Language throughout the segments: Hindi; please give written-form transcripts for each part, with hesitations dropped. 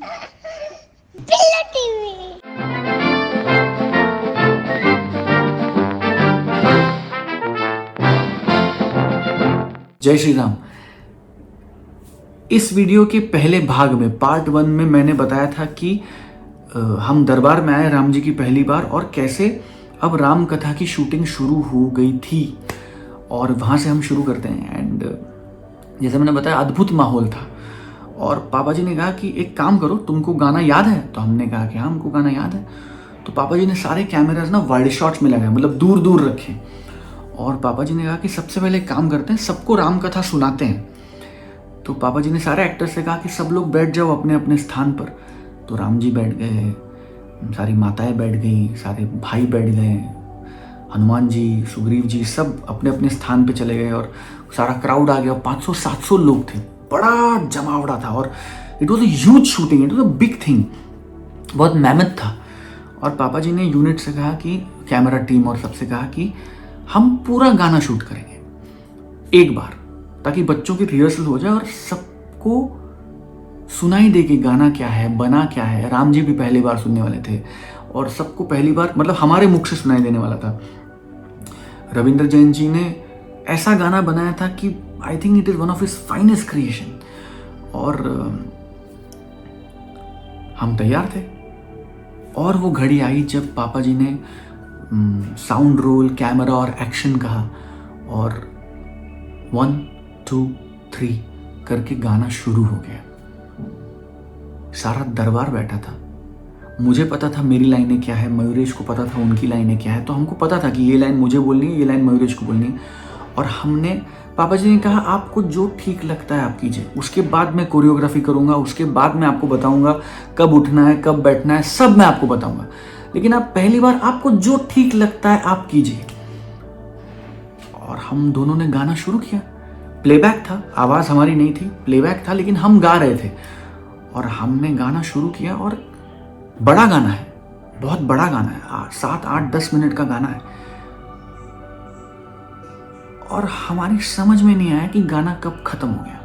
Pillow TV. जय श्री राम। इस वीडियो के पहले भाग में पार्ट 1 में मैंने बताया था कि हम दरबार में आए राम जी की पहली बार और कैसे अब राम कथा की शूटिंग शुरू हो गई थी और वहाँ से हम शुरू करते हैं। एंड जैसे मैंने बताया अद्भुत माहौल था और पापा जी ने कहा कि एक काम करो, तुमको गाना याद है? तो हमने कहा कि हाँ हमको गाना याद है। तो पापा जी ने सारे कैमराज ना वाइड शॉट्स में लगाए, मतलब दूर दूर रखे। और पापा जी ने कहा कि सबसे पहले एक काम करते हैं, सबको राम कथा सुनाते हैं। तो पापा जी ने सारे एक्टर्स से कहा कि सब लोग बैठ जाओ अपने अपने स्थान पर। तो राम जी बैठ गए, सारी माताएं बैठ गई, सारे भाई बैठ गए, हनुमान जी, सुग्रीव जी सब अपने अपने स्थान पे चले गए और सारा क्राउड आ गया। 500-700 लोग थे, बड़ा जमावड़ा था और it was a huge shooting, it was a big thing, बहुत मेहनत था। और पापा जी ने यूनिट से कहा कि कैमरा टीम और सबसे कहा कि हम पूरा गाना शूट करेंगे एक बार, ताकि बच्चों की रिहर्सल हो जाए और सबको सुनाई दे कि गाना क्या है, बना क्या है। राम जी भी पहली बार सुनने वाले थे और सबको पहली बार मतलब हमारे मुख से सुनाई देने वाला था। रविंद्र जैन जी ने ऐसा गाना बनाया था कि I think it is one of his finest creation. और हम तैयार थे और वो घड़ी आई जब पापा जी ने साउंड रोल, कैमरा और एक्शन कहा और 1 2 3 करके गाना शुरू हो गया। सारा दरबार बैठा था। मुझे पता था मेरी लाइनें क्या है, मयूरेश को पता था उनकी लाइनें क्या है। तो हमको पता था कि ये लाइन मुझे बोलनी है, ये लाइन मयूरेश को बोलनी है। और हमने, पापा जी ने कहा आपको जो ठीक लगता है आप कीजिए, उसके बाद मैं कोरियोग्राफी करूंगा, उसके बाद मैं आपको बताऊंगा कब उठना है, कब बैठना है, सब मैं आपको बताऊंगा, लेकिन आप पहली बार आपको जो ठीक लगता है आप कीजिए। और हम दोनों ने गाना शुरू किया। प्लेबैक था, आवाज हमारी नहीं थी, प्लेबैक था, लेकिन हम गा रहे थे और हमने गाना शुरू किया। और बड़ा गाना है, बहुत बड़ा गाना है, 7 8 10 मिनट का गाना है। और हमारी समझ में नहीं आया कि गाना कब खत्म हो गया।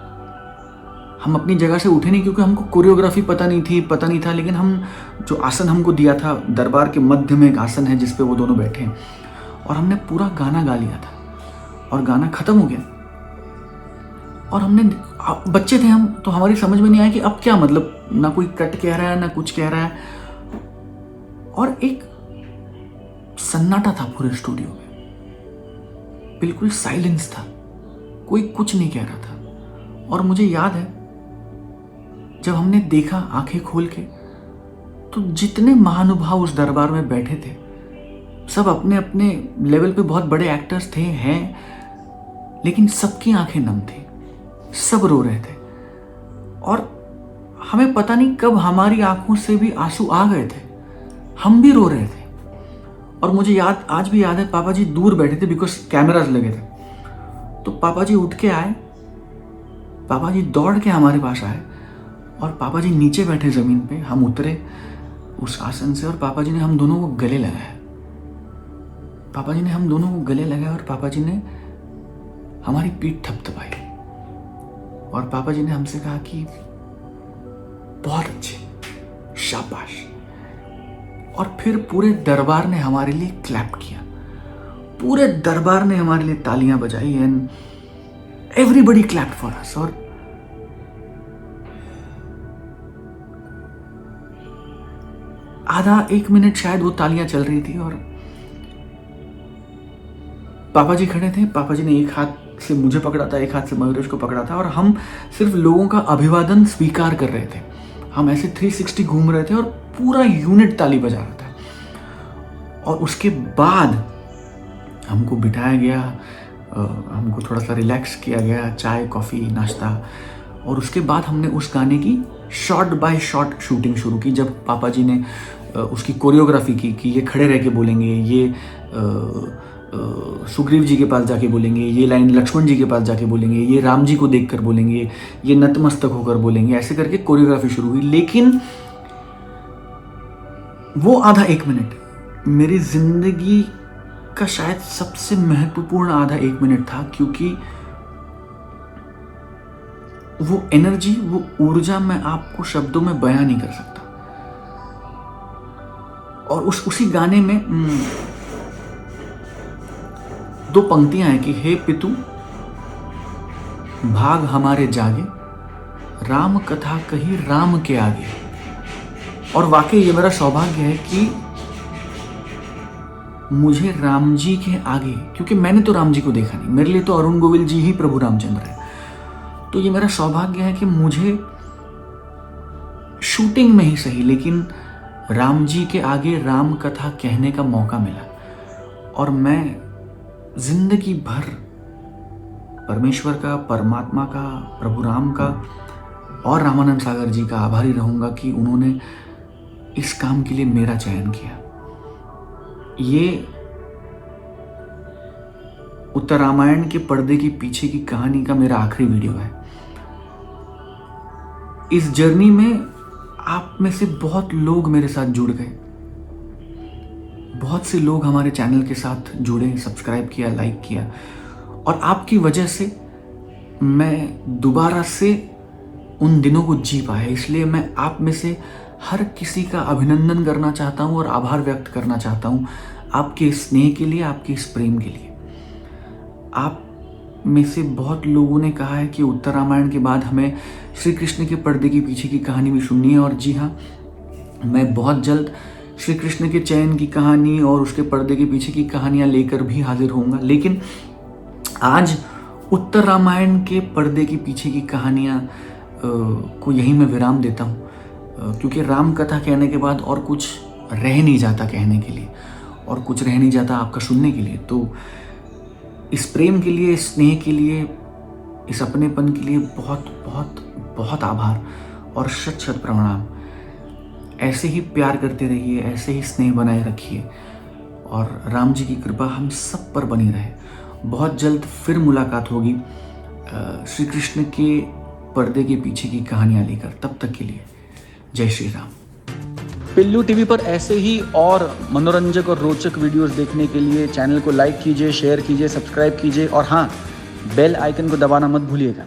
हम अपनी जगह से उठे नहीं क्योंकि हमको कोरियोग्राफी पता नहीं था, लेकिन हम जो आसन हमको दिया था, दरबार के मध्य में एक आसन है जिसपे वो दोनों बैठे हैं, और हमने पूरा गाना गा लिया था और गाना खत्म हो गया। और हमने, बच्चे थे हम, तो हमारी समझ में नहीं आया कि अब क्या, मतलब ना कोई कट कह रहा है ना कुछ कह रहा है। और एक सन्नाटा था पूरे स्टूडियो में, बिल्कुल साइलेंस था, कोई कुछ नहीं कह रहा था। और मुझे याद है जब हमने देखा आंखें खोल के, तो जितने महानुभाव उस दरबार में बैठे थे, सब अपने अपने लेवल पे बहुत बड़े एक्टर्स थे, हैं, लेकिन सबकी आंखें नम थी, सब रो रहे थे। और हमें पता नहीं कब हमारी आंखों से भी आंसू आ गए थे, हम भी रो रहे थे। और मुझे याद, आज भी याद है, पापा जी दूर बैठे थे बिकॉज कैमरास लगे थे। तो पापा जी उठ के आए, पापा जी दौड़ के हमारे पास आए और पापा जी नीचे बैठे जमीन पे, हम उतरे उस आसन से और पापा जी ने हम दोनों को गले लगाया। पापा जी ने हम दोनों को गले लगाया और पापा जी ने हमारी पीठ थपथपाई और पापा जी ने हमसे कहा कि बहुत अच्छे, शाबाश। और फिर पूरे दरबार ने हमारे लिए क्लैप किया, पूरे दरबार ने हमारे लिए तालियां बजाई and everybody clapped for us. और आधा 1 मिनट शायद वो तालियां चल रही थी और पापा जी खड़े थे। पापा जी ने एक हाथ से मुझे पकड़ा था, एक हाथ से मयूरेश को पकड़ा था और हम सिर्फ लोगों का अभिवादन स्वीकार कर रहे थे। हम ऐसे 360 घूम रहे थे और पूरा यूनिट ताली बजा रहा था। और उसके बाद हमको बिठाया गया, हमको थोड़ा सा रिलैक्स किया गया, चाय कॉफ़ी नाश्ता। और उसके बाद हमने उस गाने की शॉट बाय शॉट शूटिंग शुरू की। जब पापा जी ने उसकी कोरियोग्राफी की कि ये खड़े रह के बोलेंगे, ये सुग्रीव जी के पास जाके बोलेंगे, ये लाइन लक्ष्मण जी के पास जाके बोलेंगे, ये राम जी को देखकर बोलेंगे, ये नतमस्तक होकर बोलेंगे, ऐसे करके कोरियोग्राफी शुरू हुई। लेकिन वो आधा 1 मिनट मेरी जिंदगी का शायद सबसे महत्वपूर्ण आधा 1 मिनट था, क्योंकि वो एनर्जी, वो ऊर्जा मैं आपको शब्दों में बयां नहीं कर सकता। और उसी गाने में 2 पंक्तियां हैं कि हे पितु भाग हमारे जागे, राम कथा कही राम के आगे। और वाकई ये मेरा सौभाग्य है कि मुझे राम जी के आगे, क्योंकि मैंने तो राम जी को देखा नहीं, मेरे लिए तो अरुण गोविल जी ही प्रभु रामचंद्र है। तो ये मेरा सौभाग्य है कि मुझे शूटिंग में ही सही लेकिन राम जी के आगे राम कथा कहने का मौका मिला। और मैं जिंदगी भर परमेश्वर का, परमात्मा का, प्रभु राम का और रामानंद सागर जी का आभारी रहूंगा कि उन्होंने इस काम के लिए मेरा चयन किया। ये उत्तर रामायण के पर्दे के पीछे की कहानी का मेरा आखिरी वीडियो है। इस जर्नी में आप में से बहुत लोग मेरे साथ जुड़ गए, बहुत से लोग हमारे चैनल के साथ जुड़े, सब्सक्राइब किया, लाइक किया, और आपकी वजह से मैं दोबारा से उन दिनों को जी पाया। इसलिए मैं आप में से हर किसी का अभिनंदन करना चाहता हूं और आभार व्यक्त करना चाहता हूं आपके स्नेह के लिए, आपके इस प्रेम के लिए। आप में से बहुत लोगों ने कहा है कि उत्तर रामायण के बाद हमें श्री कृष्ण के पर्दे के पीछे की कहानी भी सुननी है। और जी हाँ, मैं बहुत जल्द श्री कृष्ण के चयन की कहानी और उसके पर्दे के पीछे की कहानियां लेकर भी हाजिर होऊंगा। लेकिन आज उत्तर रामायण के पर्दे के पीछे की कहानियां को यहीं मैं विराम देता हूँ, क्योंकि राम कथा कहने के बाद और कुछ रह नहीं जाता कहने के लिए, और कुछ रह नहीं जाता आपका सुनने के लिए। तो इस प्रेम के लिए, इस स्नेह के लिए, इस अपनेपन के लिए बहुत बहुत बहुत आभार और शत शत प्रणाम। ऐसे ही प्यार करते रहिए, ऐसे ही स्नेह बनाए रखिए, और राम जी की कृपा हम सब पर बनी रहे। बहुत जल्द फिर मुलाकात होगी श्री कृष्ण के पर्दे के पीछे की कहानियां लेकर। तब तक के लिए जय श्री राम। पिल्लू टीवी पर ऐसे ही और मनोरंजक और रोचक वीडियोस देखने के लिए चैनल को लाइक कीजिए, शेयर कीजिए, सब्सक्राइब कीजिए, और हाँ, बेल आइकन को दबाना मत भूलिएगा।